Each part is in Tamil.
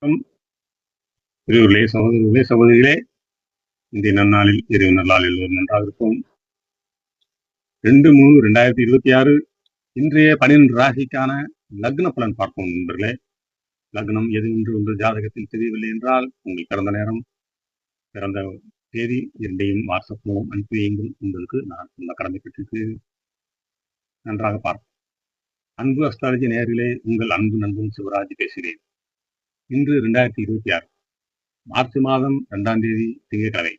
வணக்கம். பெரியோர்களே, சகோதரர்களே, சகோதரிகளே, இன்றைய நன்னாளில் இறைவன் நல்லால் எல்லோரும் நன்றாக இருப்போம். 2/3/2026 இன்றைய 12 ராசிக்கான லக்ன பலன் பார்ப்போம் நண்பர்களே. லக்னம் எது என்று உங்கள் ஜாதகத்தில் தெரியவில்லை என்றால் உங்கள் பிறந்த நேரம், பிறந்த தேதி இரண்டையும் வாட்ஸ்அப் மூலம் அனுப்பி வையுங்கள். உங்களுக்கு நான் இந்த கடமைப்பட்டிருக்கு நன்றாக பார்ப்போம். அன்பு அஸ்ட்ராலஜி நேயர்களே, உங்கள் அன்பு நண்பன் சிவராஜ் பேசுகிறேன். இன்று 2026 மார்ச் மாதம் 2ஆம் தேதி திங்கட்கிழமை.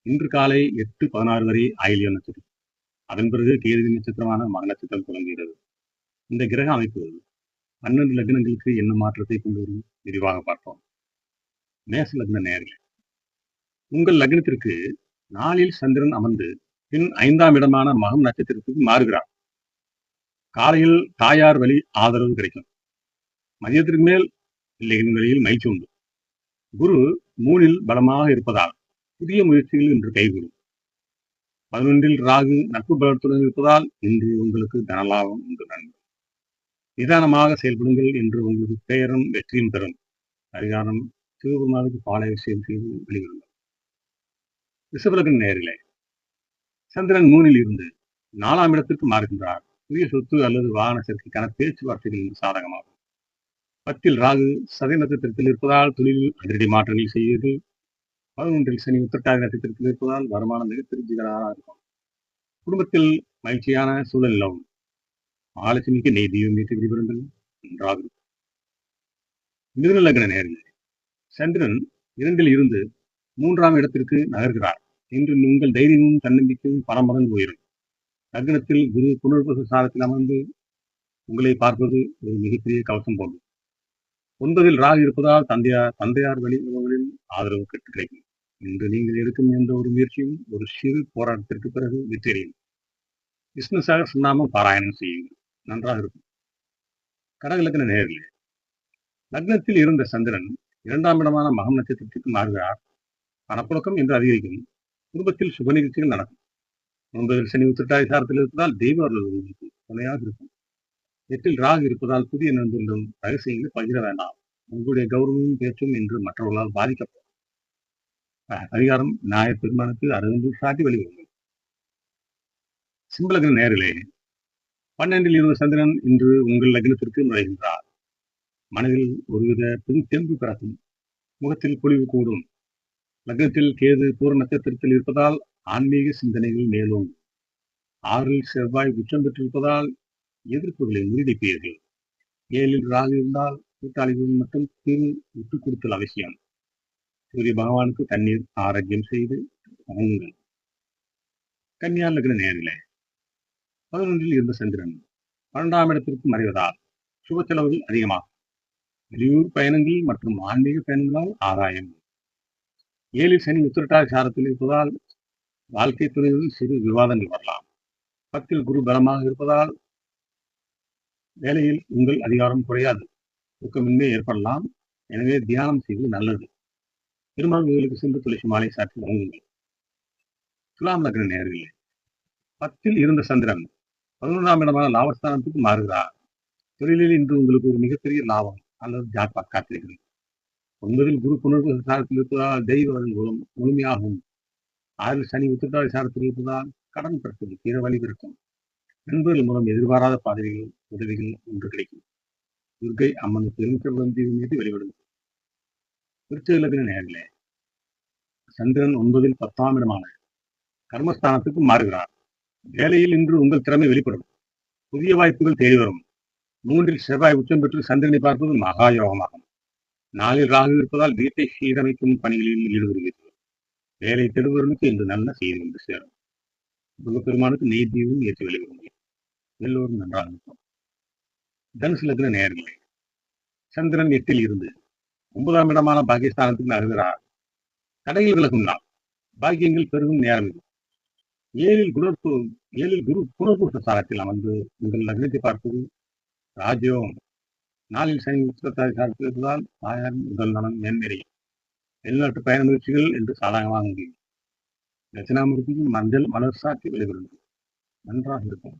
இன்று காலை 8:16 வரை ஆயில்யம் நட்சத்திரம், அதன் பிறகு கேது நட்சத்திரமான மக நட்சத்திரம் தொடங்குகிறது. இந்த கிரக அமைப்பு 12 லக்னங்களுக்கு என்ன மாற்றத்தை கொண்டு வரும் விரிவாக பார்ப்போம். மேச லக்ன நேயர்களே, உங்கள் லக்னத்திற்கு நாளில் சந்திரன் அமர்ந்து பின் 5ஆம் இடமான மகம் நட்சத்திரத்துக்கு மாறுகிறார். காலையில் தாயார் வழி ஆதரவு கிடைக்கும். மதியத்திற்கு மேல் பிள்ளைகளின் வழியில் மகிழ்ச்சி உண்டு. குரு 3ல் பலமாக இருப்பதால் புதிய முயற்சிகள் இன்று கைகூடும். 11ல் ராகு நட்பு பலத்துடன் இருப்பதால் இன்று உங்களுக்கு தனலாபம் உண்டு நண்பர். நிதானமாக செயல்படுங்கள் என்று உங்களுக்கு பெயரும் வெற்றியும் தரும். அதிகாரம் சிவபெருமானுக்கு பாலாபிஷேகம் செய்து வெளிவருங்கள். ரிஷபலக்ன நேயர்களே, சந்திரன் 3ல் இருந்து 4ஆம் இடத்திற்கு மாறுகின்றார். புதிய சொத்து அல்லது வாகன சேர்க்கைக்கான பேச்சுவார்த்தைகள் சாதகமாகும். 10ல் ராகு சதய நட்சத்திரத்தில் இருப்பதால் தொழிலில் அதிரடி மாற்றங்கள் செய்வீர்கள். 11ல் சனி உத்திரட்டாதி நட்சத்திரத்தில் இருப்பதால் வருமானம் மிக திருப்திகரமாக இருக்கும். குடும்பத்தில் மகிழ்ச்சியான சூழல் நிலவும். மகாலட்சுமிக்கு நெய் தீபம் ஏற்றி வழிபடுங்கள் நன்றாக இருக்கும். மிதுன லக்ன நேயர்களே, சந்திரன் 2ல் இருந்து 3ஆம் இடத்திற்கு நகர்கிறார். இன்று உங்கள் தைரியமும் தன்னம்பிக்கையும் பல மடங்கு உயரும். லக்னத்தில் குரு புனர்பூச சாரத்தில் அமர்ந்து உங்களை பார்ப்பது ஒரு மிகப்பெரிய கவசம் போன்றது. 9ல் ராகு இருப்பதால் தந்தையார் வழி உறவுகளில் ஆதரவு கிடைக்கும். இன்று நீங்கள் எடுக்கும் எந்த ஒரு முயற்சியும் ஒரு சிறு போராட்டத்திற்கு பிறகு வெற்றியடையும். விஷ்ணு சகஸ்ரநாமம் பாராயணம் செய்யுங்கள், நன்றாக இருக்கும். கடக லக்ன நேயர்களே, லக்னத்தில் இருந்த சந்திரன் 2ஆம் இடமான மகம் நட்சத்திரத்திற்கு மாறுகிறார். பணப்புழக்கம் என்று அதிகரிக்கும். குடும்பத்தில் சுப நிகழ்ச்சிகள் நடக்கும். 9ல் சனி உத்திரட்டாதி சாரத்தில் இருப்பதால் தெய்வ அருளுக்கு துணையாக இருக்கும். 8ல் ராகு இருப்பதால் புதிய நண்பர்களும் ரகசியங்களை பகிர வேண்டாம். உங்களுடைய கௌரவமும் பேச்சும் என்று மற்றவர்களால் பாதிக்கப்படும். அதிகாரம் விநாயகர் பெருமானுக்கு அருகம்பு சாட்டி வழிபடுங்கள். சிம்ம லக்ன நேயர்களே, 12ல் இருந்த சந்திரன் இன்று உங்கள் லக்னத்திற்கு நுழைகின்றார். மனதில் ஒருவித புது தெம்பு பிறக்கும். முகத்தில் பொலிவு கூடும். லக்னத்தில் கேது பூர நட்சத்திரத்தில் இருப்பதால் ஆன்மீக சிந்தனைகள் மேலும். 6ல் செவ்வாய் உச்சம் பெற்றிருப்பதால் எதிர்ப்புகளை முறியடிப்பீர்கள். 7ல் ராகு இருந்தால் கூட்டாளிகள் மட்டும் விட்டுக் கொடுத்தல் அவசியம். சூரிய பகவானுக்கு தண்ணீர் ஆரோக்கியம் செய்து வணங்குங்கள். கன்னியா லக்ன நேயர்களே, 11ல் இருந்த சந்திரன் 12ஆம் இடத்திற்கு மறைவதால் சுப செலவுகள் அதிகமாகும். வெளியூர் பயணங்கள் மற்றும் ஆன்மீக பயணங்களால் ஆதாயம். 7ல் சனி உத்திரட்டாதி சாரத்தில் இருப்பதால் வாழ்க்கை துறையில் சிறு விவாதங்கள் வரலாம். 10ல் குரு பலமாக இருப்பதால் வேலையில் உங்கள் அதிகாரம் குறையாது. ஊக்கமின்மை ஏற்படலாம். எனவே தியானம் செய்வது நல்லது. பெருமாள் கோயிலுக்கு சென்று துளசி மாலை சாற்றி வணங்குங்கள். துலாம் லக்ன நேயர்களே, 10ல் இருந்த சந்திரன் 11ஆம் இடமான லாபஸ்தானத்துக்கு மாறுகிறார். தொழிலில் இன்று உங்களுக்கு ஒரு மிகப்பெரிய லாபம் அல்லது ஜாக்பாட் காத்திருக்கிறது. 9ல் குரு புனர்பூச சாரத்தில் இருப்பதால் தெய்வ மூலம் முழுமையாகும். 6ல் சனி உத்திரட்டாதி சாரத்தில் இருப்பதால் கடன் பிரச்சனை பிற வழி இருக்கும். நண்பர்கள் மூலம் எதிர்பாராத பாதைகள் உதவிகள் ஒன்று கிடைக்கும். துர்க்கை அம்மனுக்கு எலுமிச்சம்பழம் தீபம் மீது வெளிவிடும். விருச்சிக லக்ன நேயர்களே, சந்திரன் 9ல் 10ஆம் இடமான கர்மஸ்தானத்துக்கு மாறுகிறார். வேலையில் இன்று உங்கள் திறமை வெளிப்படும். புதிய வாய்ப்புகள் தேடி வரும். 3ல் செவ்வாய் உச்சம் பெற்று சந்திரனை பார்ப்பது மகா யோகமாகும். 4ல் ராகு இருப்பதால் வீட்டை சீரமைக்கும் பணிகளில் ஈடுபடுவீர்கள். வேலை தேடுபவர்களுக்கு இன்று நல்ல செய்தி வந்து சேரும். முருகப்பெருமானுக்கு நெய் தீபம் ஏற்றி வெளிவரும். எல்லோரும் நன்றாக இருக்கும். தனுசு லக்ன நேயர்களே, சந்திரன் 8ல் இருந்து 9ஆம் இடமான பாகிஸ்தானத்துக்கு நகர்கிறார். தடையில் விலகும் நாள். பாக்கியங்கள் பெருகும் நேரம் இது. 7ல் குரு புனர்பூச சாரத்தில் அமர்ந்து உங்கள் லக்னத்தை பார்ப்பது ராஜ்யோகம். 4ல் சனி உத்திரட்டாதி சாரத்தில் இருப்பதால் தாயாரின் உடல் நலம் மேன்மேறையும். வெளிநாட்டு பயண முயற்சிகள் என்று சாதகமாக முடியும். தட்சிணாமூர்த்திக்கு மஞ்சள் மலர் சாற்றி வெளிவருங்கள், நன்றாக இருக்கும்.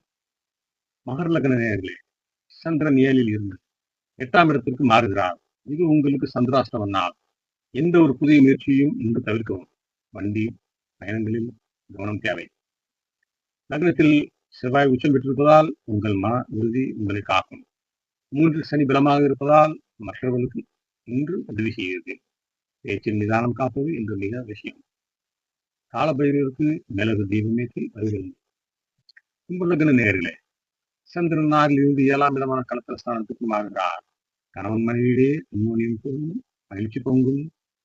மகர லக்ன நேயர்களே, சந்திரன் 7ல் இருந்து 8ஆம் இடத்திற்கு மாறுகிறார். இது உங்களுக்கு சந்திராஷ்டம நாள். எந்த ஒரு புதிய முயற்சியையும் இன்று தவிர்க்கவும். வண்டி பயணங்களில் கவனம் தேவை. லக்னத்தில் செவ்வாய் உச்சம் பெற்றிருப்பதால் உங்கள் மன உறுதி உங்களை காக்கும். 3 சனி பலமாக இருப்பதால் மற்றவர்களுக்கு இன்று உதவி செய்கிறது. பேச்சில் நிதானம் காப்பது இன்று மிக அவசியம். காலபைரவருக்கு மிளகு தீபமேற்றி வருகிறது. கும்பலக்ன நேயர்களே, சந்திரன் 6லிருந்து 7ஆம் இடமான கலத்திரஸ்தானத்துக்கு மாறுகிறார். கணவன் மனைவியிடையே அந்யோன்யம் கூடும், மகிழ்ச்சி பொங்கும்.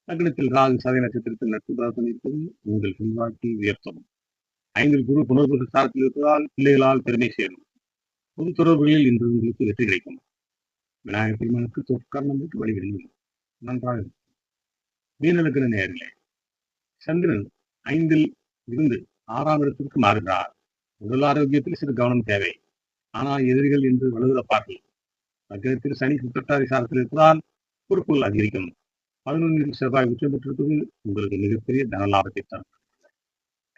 லக்னத்தில் ராகு சதய நட்சத்திரத்தில் நட்பு பிரார்த்தனை இருப்பது உங்கள் செல்வாக்கை உயர்த்தும். 5ல் குரு புனர்பூச ஸ்தானத்தில் இருப்பதால் பிள்ளைகளால் பெருமை சேரும். பொது தொடர்புகளில் இன்று உங்களுக்கு வெற்றி கிடைக்கும். விநாயகர் பெருமானுக்கு தொற்கரணம் விட்டு வழிவிடுங்கள். நன்றாக இருக்கும். மீன லக்ன நேயர்களே, சந்திரன் 5ல் இருந்து 6ஆம் இடத்திற்கு மாறுகிறார். உடல் ஆரோக்கியத்தில் சிறு கவனம் தேவை. ஆனால் எதிரிகள் என்று வலுவிழப்பார்கள். லக்னத்தில் சனி சுற்றட்டாதி சாரத்தில் இருப்பதால் பொறுப்புகள் அதிகரிக்கும். 11ல் செவ்வாய் உச்சம் பெற்றிருப்பது உங்களுக்கு மிகப்பெரிய தன லாபத்தை தரும்.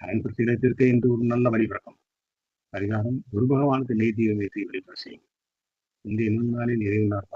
கடன் பிரச்சனை தீர்க்க என்று ஒரு நல்ல வழிபிறக்கம். பரிகாரம் குரு பகவானுக்கு நெய் தீபம் ஏற்றி வழிபாடு செய்யும். இன்றைய நாளில் இறைவனார்